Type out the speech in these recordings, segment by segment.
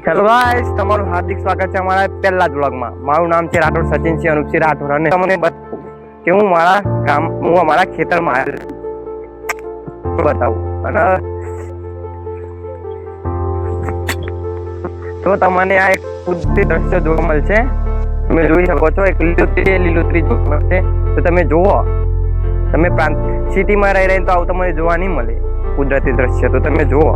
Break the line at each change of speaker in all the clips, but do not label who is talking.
Hello guys, તમારું હાર્દિક સ્વાગત છે અમારા પહેલા જ વ્લોગમાં. મારું નામ છે રાઠોડ સચિનસિંહ અનુપસિંહ રાઠોડ અને તમને બતાવું કે હું અમારા ખેતરમાં બતાવું અને તો તમને આ એક કુદરતી દ્રશ્ય જોવા મળશે. તમે જોઈ શકો છો, એક લીલોતરી જોવા મળશે. તો તમે જુઓ, તમે સિટીમાં રહી તો આવું તમને જોવા નહીં મળે કુદરતી દ્રશ્ય. તો તમે જુઓ.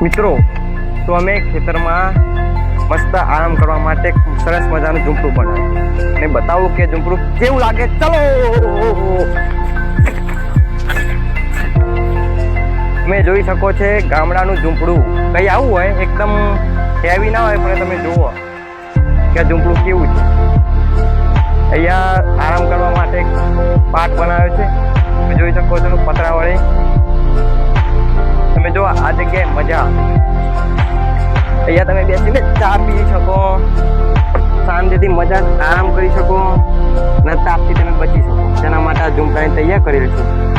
મિત્રો, તો અમે ખેતરમાં મસ્ત આરામ કરવા માટે સરસ મજાનું ઝૂંપડું બનાવ્યું અને બતાવું કે ઝૂંપડું કેવું લાગે. ચલો, તમે જોઈ શકો છો ગામડાનું ઝૂંપડું. કઈ આવું હોય, એકદમ હેવી ના હોય, પણ તમે જુઓ કે ઝૂંપડું કેવું છે. અહીંયા આરામ કરવા માટે પાટ બનાવ્યો છે. તમે જોઈ શકો છો પતરા વડે. તમે જો આ જગ્યાએ મજા, અહીંયા તમે બેસીને ચા પી શકો, શાંતિથી મજા આરામ કરી શકો અને તાપથી તમે બચી શકો. તેના માટે આ ઝૂંપડાની તૈયાર કરેલી છે.